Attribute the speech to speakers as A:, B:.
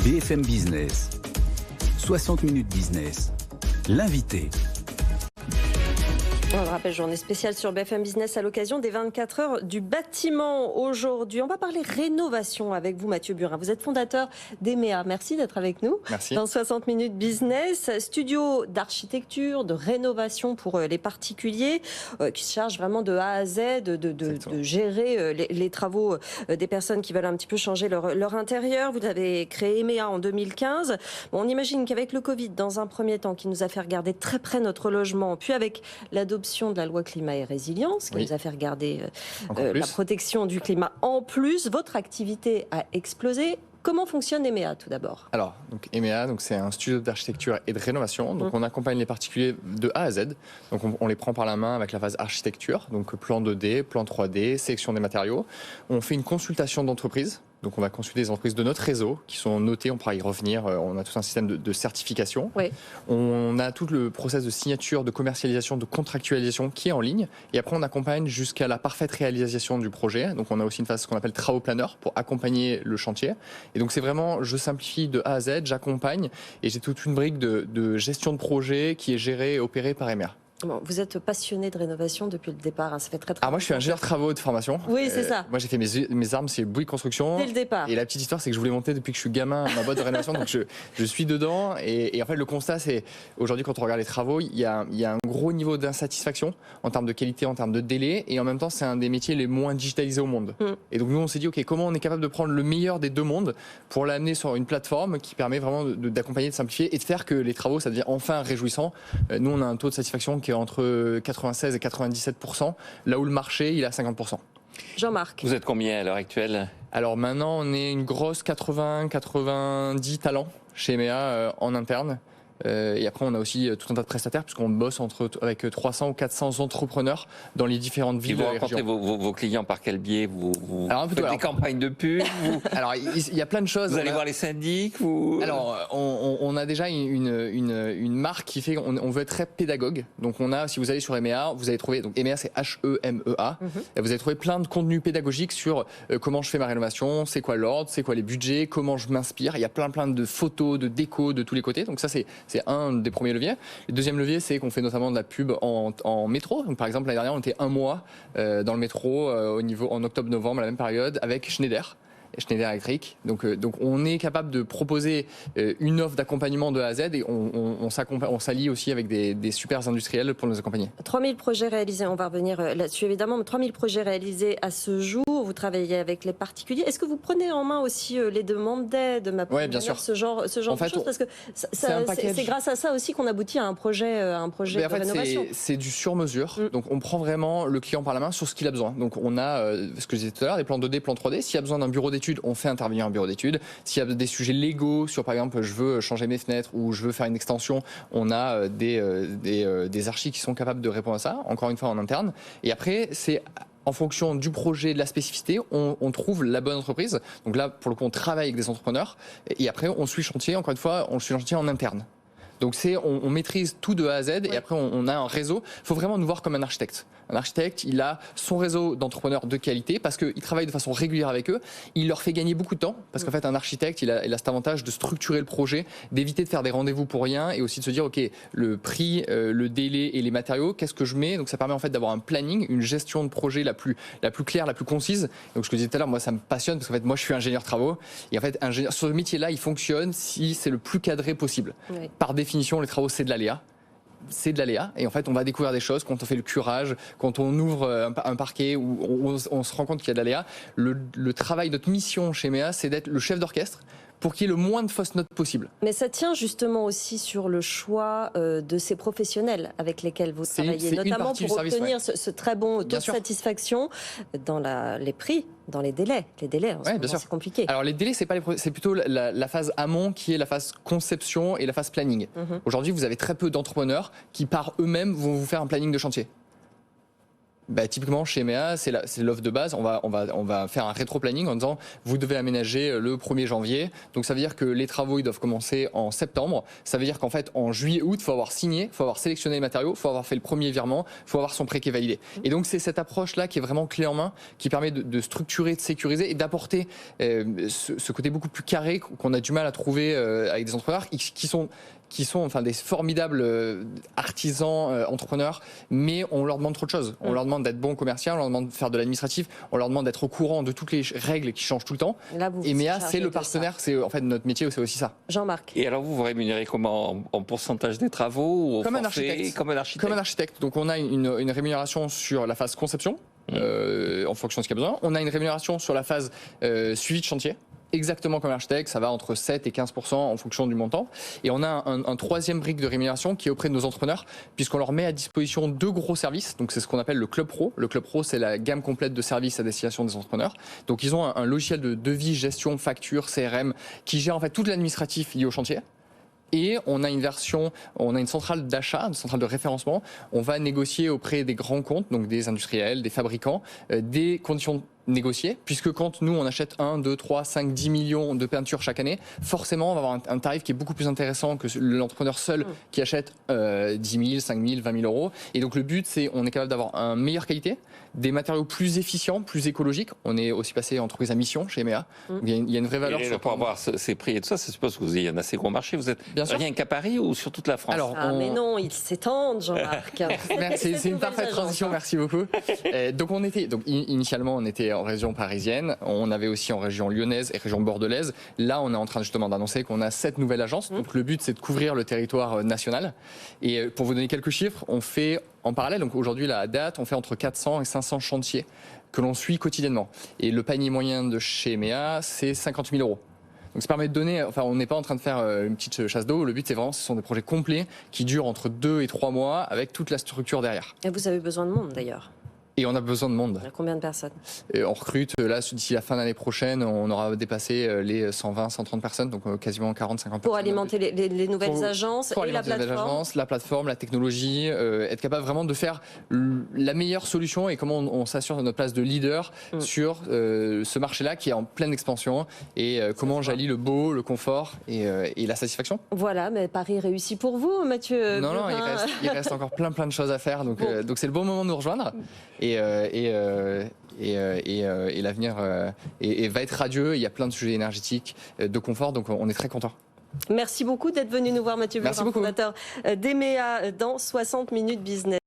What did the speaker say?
A: BFM Business, 60 minutes business, l'invité.
B: On le rappelle, journée spéciale sur BFM Business à l'occasion des 24 heures du bâtiment aujourd'hui. On va parler rénovation avec vous, Mathieu Burin. Vous êtes fondateur d'EMEA. Merci d'être avec nous.
C: Merci.
B: Dans 60 minutes business, studio d'architecture, de rénovation pour les particuliers qui se chargent vraiment de A à Z de gérer les travaux des personnes qui veulent un petit peu changer leur intérieur. Vous avez créé EMEA en 2015. Bon, on imagine qu'avec le Covid, dans un premier temps, qui nous a fait regarder très près notre logement, puis avec l'adoption de la loi climat et résilience, qui nous a fait regarder la protection du climat. En plus, votre activité a explosé. Comment fonctionne EMEA tout d'abord ?
C: Alors, donc EMEA, c'est un studio d'architecture et de rénovation. Donc, on accompagne les particuliers de A à Z. Donc, on les prend par la main avec la phase architecture, donc plan 2D, plan 3D, sélection des matériaux. On fait une consultation d'entreprise. Donc, on va consulter les entreprises de notre réseau qui sont notées. On pourra y revenir. On a tout un système de certification. Oui. On a tout le process de signature, de commercialisation, de contractualisation qui est en ligne. Et après, on accompagne jusqu'à la parfaite réalisation du projet. Donc, on a aussi une phase qu'on appelle travaux planeurs pour accompagner le chantier. Et donc, c'est vraiment, je simplifie de A à Z, j'accompagne. Et j'ai toute une brique de gestion de projet qui est gérée et opérée par EMEA.
B: Bon, vous êtes passionné de rénovation depuis le départ, hein. Ça fait très
C: Ah, moi je suis ingénieur travaux de formation.
B: Oui, c'est ça.
C: Moi j'ai fait mes armes, c'est Bouygues Construction.
B: Dès le départ.
C: Et la petite histoire, c'est que je voulais monter depuis que je suis gamin ma boîte de rénovation, donc je suis dedans. Et en fait, le constat, c'est aujourd'hui, quand on regarde les travaux, il y a un gros niveau d'insatisfaction en termes de qualité, en termes de délai. Et en même temps, c'est un des métiers les moins digitalisés au monde. Et donc nous, on s'est dit, OK, comment on est capable de prendre le meilleur des deux mondes pour l'amener sur une plateforme qui permet vraiment d'accompagner, de simplifier et de faire que les travaux, ça devient enfin réjouissant. Nous, on a un taux de satisfaction qui est entre 96 et 97%, là où le marché, il est à 50%.
B: Jean-Marc.
D: Vous êtes combien à l'heure actuelle ?
C: Alors maintenant, on est une grosse 80-90 talents chez EMEA en interne. Et après, on a aussi tout un tas de prestataires puisqu'on bosse avec 300 ou 400 entrepreneurs dans les différentes villes.
D: Vous rencontrez vos clients par quel biais ? Vous faites des campagnes de pub
C: Alors, il y a plein de choses.
D: Vous allez voir les syndics
C: Alors, on a déjà une marque qui fait on veut être très pédagogue. Donc, on a, si vous allez sur EMEA, vous allez trouver, donc EMEA c'est H-E-M-E-A. Et vous allez trouver plein de contenus pédagogiques sur comment je fais ma rénovation, c'est quoi l'ordre, c'est quoi les budgets, comment je m'inspire. Il y a plein de photos, de déco de tous les côtés. Donc ça, c'est un des premiers leviers. Le deuxième levier, c'est qu'on fait notamment de la pub en métro. Donc, par exemple, l'année dernière, on était un mois dans le métro en octobre-novembre, à la même période, avec Schneider Electric. Donc on est capable de proposer une offre d'accompagnement de A à Z et on s'allie aussi avec des super industriels pour nous accompagner.
B: 3000 projets réalisés, on va revenir là-dessus évidemment, mais 3000 projets réalisés à ce jour. Vous travaillez avec les particuliers. Est-ce que vous prenez en main aussi les demandes d'aide,
C: Oui, bien sûr.
B: ce genre de choses, parce que c'est grâce à ça aussi qu'on aboutit à un projet de rénovation.
C: C'est du sur-mesure. Donc on prend vraiment le client par la main sur ce qu'il a besoin. Donc on a, ce que je disais tout à l'heure, des plans 2D, plans 3D. S'il y a besoin d'un bureau d'études, on fait intervenir un bureau d'études. S'il y a des sujets légaux sur, par exemple, je veux changer mes fenêtres ou je veux faire une extension, on a des archis qui sont capables de répondre à ça, encore une fois en interne. Et après, c'est en fonction du projet, de la spécificité, on trouve la bonne entreprise. Donc là, pour le coup, on travaille avec des entrepreneurs. Et après, on suit le chantier, encore une fois, on suit le chantier en interne. Donc on maîtrise tout de A à Z et après on a un réseau. Il faut vraiment nous voir comme un architecte. Un architecte, il a son réseau d'entrepreneurs de qualité parce qu'il travaille de façon régulière avec eux. Il leur fait gagner beaucoup de temps parce qu'en fait un architecte, il a cet avantage de structurer le projet, d'éviter de faire des rendez-vous pour rien et aussi de se dire ok, le prix, le délai et les matériaux, qu'est-ce que je mets ? Donc ça permet en fait d'avoir un planning, une gestion de projet la plus claire, la plus concise. Donc je te disais tout à l'heure, moi ça me passionne parce qu'en fait moi je suis ingénieur travaux et en fait ce métier-là il fonctionne si c'est le plus cadré possible. Oui. Par définition, les travaux, c'est de l'aléa. C'est de l'aléa. Et en fait, on va découvrir des choses quand on fait le curage, quand on ouvre un parquet où on se rend compte qu'il y a de l'aléa. Le travail, notre mission chez EMEA, c'est d'être le chef d'orchestre pour qu'il y ait le moins de fausses notes possible.
B: Mais ça tient justement aussi sur le choix de ces professionnels avec lesquels vous travaillez, notamment pour obtenir ce très bon taux de satisfaction dans les prix, dans les délais. Les délais, c'est compliqué.
C: Alors les délais, c'est plutôt la phase amont qui est la phase conception et la phase planning. Aujourd'hui, vous avez très peu d'entrepreneurs qui par eux-mêmes vont vous faire un planning de chantier. Typiquement chez EMEA, c'est l'offre de base. On va faire un rétro-planning en disant vous devez aménager le 1er janvier. Donc ça veut dire que les travaux ils doivent commencer en septembre. Ça veut dire qu'en fait en juillet-août, il faut avoir signé, il faut avoir sélectionné les matériaux, il faut avoir fait le premier virement, il faut avoir son prêt qui est validé. Et donc c'est cette approche-là qui est vraiment clé en main, qui permet de structurer, de sécuriser et d'apporter ce côté beaucoup plus carré qu'on a du mal à trouver avec des entrepreneurs qui sont enfin des formidables artisans, entrepreneurs, mais on leur demande trop de choses. On leur demande d'être bon commercial, on leur demande de faire de l'administratif, on leur demande d'être au courant de toutes les règles qui changent tout le temps. Et MEA, c'est le partenaire, c'est en fait notre métier, c'est aussi ça.
B: Jean-Marc.
D: Et alors vous rémunérez comment, en pourcentage des travaux ou au
C: comme
D: forfait,
C: comme un architecte. Donc on a une rémunération sur la phase conception, en fonction de ce qu'il y a besoin. On a une rémunération sur la phase suivi de chantier. Exactement comme l'architecte, ça va entre 7 et 15% en fonction du montant. Et on a un troisième brique de rémunération qui est auprès de nos entrepreneurs, puisqu'on leur met à disposition 2 gros services. Donc c'est ce qu'on appelle le Club Pro. Le Club Pro, c'est la gamme complète de services à destination des entrepreneurs. Donc ils ont un logiciel de devis, gestion, facture, CRM, qui gère en fait tout l'administratif lié au chantier. Et on a une centrale d'achat, une centrale de référencement. On va négocier auprès des grands comptes, donc des industriels, des fabricants, des conditions négocier, puisque quand nous on achète 1, 2, 3, 5, 10 millions de peintures chaque année, forcément on va avoir un tarif qui est beaucoup plus intéressant que l'entrepreneur seul qui achète 10 000, 5 000, 20 000 euros. Et donc le but c'est on est capable d'avoir une meilleure qualité, des matériaux plus efficients, plus écologiques. On est aussi passé entreprise à mission chez EMEA. Il y a une vraie valeur.
D: Et pour avoir ces prix et tout ça, ça suppose que vous ayez un assez gros marché. Vous êtes rien qu'à Paris ou sur toute la France?
B: Alors, mais non, ils s'étendent, Jean-Marc.
C: C'est une parfaite transition, merci beaucoup. Donc initialement on était en région parisienne, on avait aussi en région lyonnaise et région bordelaise. Là, on est en train justement d'annoncer qu'on a 7 nouvelles agences. Donc le but, c'est de couvrir le territoire national. Et pour vous donner quelques chiffres, on fait en parallèle, donc aujourd'hui, la date, on fait entre 400 et 500 chantiers que l'on suit quotidiennement. Et le panier moyen de chez EMEA, c'est 50 000 euros. Donc ça permet de donner, enfin on n'est pas en train de faire une petite chasse d'eau, le but c'est vraiment, ce sont des projets complets qui durent entre 2 et 3 mois avec toute la structure derrière.
B: Et vous avez besoin de monde d'ailleurs.
C: Et on a besoin de monde.
B: Combien de personnes?
C: Et on recrute, là, d'ici la fin d'année prochaine, on aura dépassé les 120, 130 personnes, donc quasiment 40, 50 personnes.
B: Pour alimenter les nouvelles agences et la plateforme.
C: La plateforme, la technologie, être capable vraiment de faire la meilleure solution et comment on s'assure de notre place de leader sur ce marché-là qui est en pleine expansion et comment j'allie le beau, le confort et la satisfaction.
B: Voilà, mais Paris réussi pour vous, Mathieu.
C: Non, il reste encore plein de choses à faire, donc c'est le bon moment de nous rejoindre. Et l'avenir va être radieux. Il y a plein de sujets énergétiques, de confort, donc on est très content.
B: Merci beaucoup d'être venu nous voir, Mathieu Bleurin, fondateur d'EMEA dans 60 minutes business.